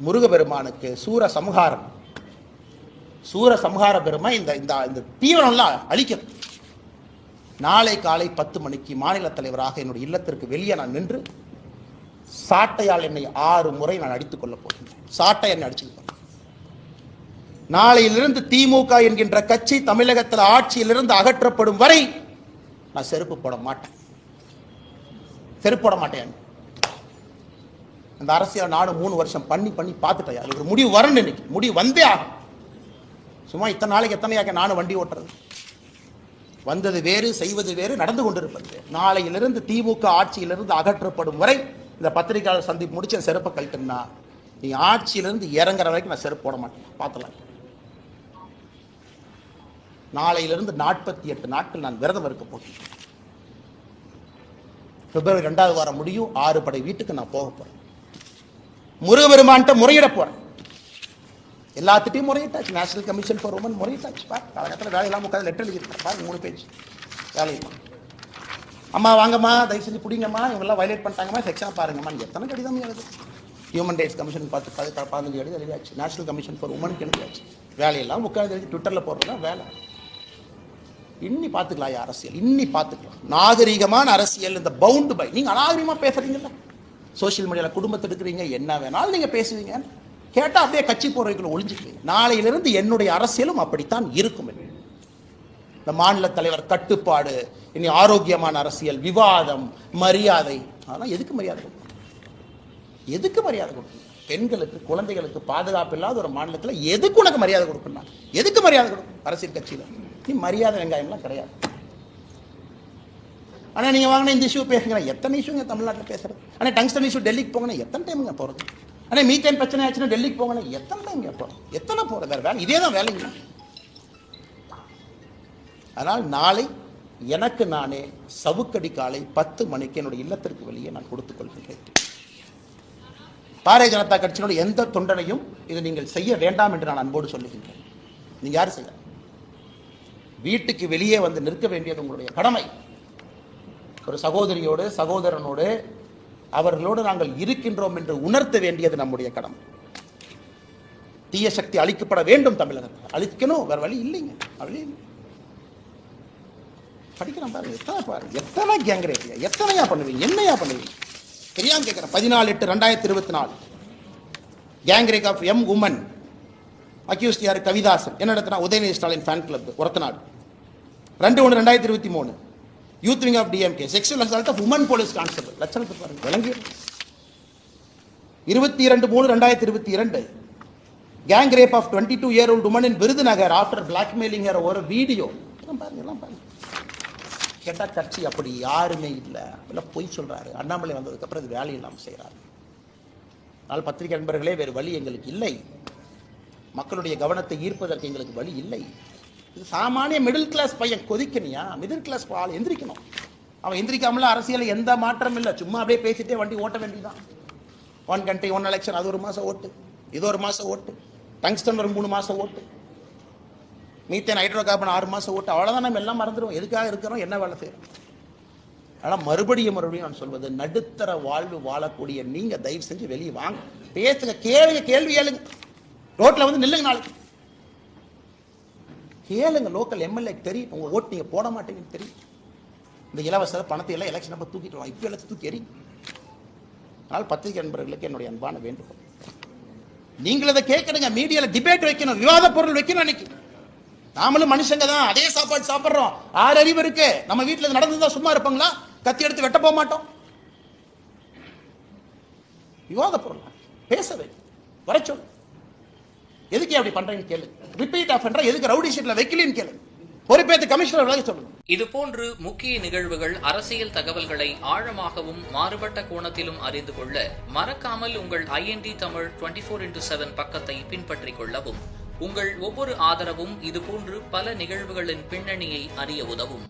முருகபெருமானுக்கு சூர சம்ஹார பெருமை இந்த தீவிரம்லாம் அழிக்கிறது. நாளை காலை 10 மணிக்கு மாநில தலைவராக என்னுடைய இல்லத்திற்கு வெளியே நான் நின்று சாட்டையால் என்னை 6 முறை நான் அடித்துக் கொள்ளப் போகிறேன். சாட்டை என்னை அடிச்சுட்டு நாளையிலிருந்து திமுக என்கின்ற கட்சி தமிழகத்தில் ஆட்சியிலிருந்து அகற்றப்படும் வரை நான் செருப்பு போட மாட்டேன். அந்த அரசியல் நாடு 3 வருஷம் பண்ணி பார்த்துட்டேன். அது ஒரு முடிவு வரணும். இன்னைக்கு முடிவு வந்தே ஆகும். சும்மா இத்தனை நாளைக்கு எத்தனையாக நானும் வண்டி ஓட்டுறது. வந்தது வேறு, செய்வது வேறு, நடந்து கொண்டிருப்பது. நாளையிலிருந்து திமுக ஆட்சியிலிருந்து அகற்றப்படும் வரை இந்த பத்திரிகையாளர் சந்திப்பு முடிச்சு செருப்பை கழட்டுனா நீ ஆட்சியிலிருந்து இறங்குற வரைக்கும் நான் செருப்பு போட மாட்டேன். பார்த்துலாம். நாளையிலிருந்து 48 நாட்கள் நான் விரதம் இருக்க போகிறேன். பிப்ரவரி 2வது வாரம் முடியும். 6 படை வீட்டுக்கு நான் போக போறேன். முருகபெருமான்கிட்ட முறையிட போறேன். எல்லாத்திட்டையும் முறையிட்டாச்சு. நேஷனல் கமிஷன் ஃபார் உமன் முறையிட்டாச்சு. காலகட்டத்தில் வேலையெல்லாம் உட்காந்து லெட்டர் எழுதியிருக்கேன். பாருங்க 3 பேஜ் வேலையெல்லாம். அம்மா வாங்கம்மா, தயவு செஞ்சு பிடிங்கம்மா, இவங்கெல்லாம் வயலேட் பண்ணிட்டாங்கம்மா, செக்ஷனாக பாருங்கம்மா. எத்தனை கடிதம் எழுது. ஹியூமன் ரைட்ஸ் கமிஷன் 15 கடிதம் எழுதியாச்சு. நேஷனல் கமிஷன் ஃபார் உமனுக்கு எழுதியாச்சு. வேலையெல்லாம் உட்காந்து எழுதி ட்விட்டரில் போடுறதா வேலை. இன்னி பார்த்துக்கலாம் அரசியல், இன்னி பார்த்துக்கலாம். நாகரீகமான அரசியல். இந்த பவுண்டு பை நீங்க அநாகரிகமா பேசுறீங்கல்ல, சோசியல் மீடியாவில் குடும்பத்தை எடுக்கிறீங்க, என்ன வேணாலும் நீங்க பேசுவீங்க. கேட்டா அப்படியே கட்சி போறவைக்குள்ள ஒளிஞ்சுக்குவீங்க. நாளையிலிருந்து என்னுடைய அரசியலும் அப்படித்தான் இருக்கும். இந்த மாநில தலைவர் கட்டுப்பாடு, இனி ஆரோக்கியமான அரசியல், விவாதம், மரியாதை. அதெல்லாம் எதுக்கு மரியாதை கொடுக்கணும்? எதுக்கு மரியாதை கொடுக்கணும்? பெண்களுக்கு, குழந்தைகளுக்கு பாதுகாப்பு இல்லாத ஒரு மாநிலத்தில் எதுக்கு உனக்கு மரியாதை கொடுக்கணும்? எதுக்கு மரியாதை கொடுக்கணும்? அரசியல் கட்சியில் நீ மரியாதை வெங்காயம்லாம் கிடையாது. ஆனா நீங்க வாங்கின இந்த இஷ்யூ பேசுங்க. எத்தனை இஷ்யூங்க தமிழ்நாட்டில் பேசுறது? ஆனா டங்ஸ்டன் இஷ்யூ டெல்லிக்கு போங்கன்னா எத்தனை டைமுங்க போறது? ஆனா மீத்தேன் பிரச்சனை ஆச்சுன்னா டெல்லிக்கு போங்கன்னா எத்தனை டைம் போறோம்? எத்தனை போறது? வேற வேலை இதே தான் வேலைங்க. அதனால் நாளை எனக்கு நானே சவுக்கடி காலை 10 மணிக்கு என்னுடைய இல்லத்திற்கு வெளியே நான் கொடுத்துக் கொள்கிறேன். பாரதிய ஜனதா கட்சியினுடைய எந்த தொண்டனையும் இதை நீங்கள் செய்ய வேண்டாம் என்று நான் அன்போடு சொல்லுகின்றேன். நீங்க யாரும் செய்ய, வீட்டுக்கு வெளியே வந்து நிற்க வேண்டியது உங்களுடைய கடமை. ஒரு சகோதரியோடு, சகோதரனோடு, அவர்களோடு நாங்கள் இருக்கின்றோம் என்று உணர்த்த வேண்டியது நம்முடைய கடமை. தீய சக்தி அழிக்கப்பட வேண்டும். தமிழகத்தில் அழிக்கணும், வேற வழி இல்லைங்க. வழி இல்லை. படிக்கிறோம் பாருங்க, எத்தனை கேங்ரேப், எத்தனையா பண்ணுவீங்க, என்னையா பண்ணுவீங்க தெரியாம கேட்கிறேன். 14/8/2024 gang rape of a woman accused யாரு? கவிதாசன். என்ன நடத்தினா? Udhayanidhi Stalin fan club Orathanadu. 2/1/2023 youth wing of DMK sexual assault of woman police constable. லட்சணத்தை பாருங்க, விளங்கி. 22/3/2022 gang rape of 22-year-old woman in Virudhunagar after blackmailing ஒரு வீடியோ. எல்லாம் பாருங்க. கேட்டா கட்சி அப்படி யாருமே இல்லை, எல்லாம் பொய் சொல்றாரு. அண்ணாமலை வந்ததுக்கு அப்புறம் இது வேலை இல்லாமல் செய்யறாரு. அதனால் பத்திரிகை நண்பர்களே, வேறு வழி எங்களுக்கு இல்லை. மக்களுடைய கவனத்தை ஈர்ப்பதற்கு எங்களுக்கு வழி இல்லை. இது சாமானிய மிடில் கிளாஸ் பையன் கொதிக்கணியா? மிடில் கிளாஸ் ஆள் எந்திரிக்கணும். அவன் எந்திரிக்காமல அரசியல் எந்த மாற்றம் இல்லை. சும்மா அப்படியே பேசிட்டே வண்டி ஓட்ட வேண்டியதான். 1 country 1 election, அது 1 மாசம் ஓட்டு, இது 1 மாசம் ஓட்டு, டங்ஸ்டன் ஒரு 3 மாசம் ஓட்டு, மீத்தேன் ஹைட்ரோ கார்பன் 6 மாசம் ஓட்டு. அவ்வளவுதான். நம்ம எல்லாம் மறந்துடும். எதுக்காக இருக்கிறோம், என்ன வேலை செய்யறோம். ஆனால் மறுபடியும் நான் சொல்வது, நடுத்தர வாழ்வு வாழக்கூடிய நீங்க தயவு செஞ்சு வெளியே வாங்க, பேசுங்க, கேள்வி கேளுங்க. ரோட்ல வந்து நில்லுங்க, நாளைக்கு கேளுங்க. லோக்கல் எம்எல்ஏ தெரியும் உங்க ஓட்டு நீங்க போட மாட்டீங்கன்னு தெரியும். இந்த இலவச பணத்தை எல்லாம் எலெக்ஷன் அப்ப தூக்கிட்டு இப்போ எல்லாம் தூக்கி எறி. அதனால் பத்திரிகை நண்பர்களுக்கு என்னுடைய அன்பான வேண்டுகோள், நீங்கள் அதை கேட்கணுங்க. மீடியால டிபேட் வைக்கணும், விவாத பொருள் வைக்கணும். அன்னைக்கு நாமளும் மனுஷங்க தான், அதே சாப்பாடு சாப்பிடுறோம். 6 அறிவு இருக்கு. நம்ம வீட்டில் நடந்துதான் சும்மா இருப்பாங்களா? கத்தி எடுத்து வெட்ட போக மாட்டோம். விவாத பொருள் பேசவே வர சொல்லு. எதுக்கு அப்படி பண்றீங்கன்னு கேளு. ரிப்பீட் ஆஃபெண்டரா எதுக்கு ரவுடி ஷீட்ல வைக்கலன்னு கேளு. பொறுப்பேற்று கமிஷனர் விலக சொல்லுங்க. இதுபோன்று முக்கிய நிகழ்வுகள், அரசியல் தகவல்களை ஆழமாகவும் மாறுபட்ட கோணத்திலும் அறிந்து கொள்ள மறக்காமல் உங்கள் IND தமிழ் 24/7 பக்கத்தை பின்பற்றிக் கொள்ளவும். உங்கள் ஒவ்வொரு ஆதரவும் இதுபோன்று பல நிகழ்வுகளின் பின்னணியை அறிய உதவும்.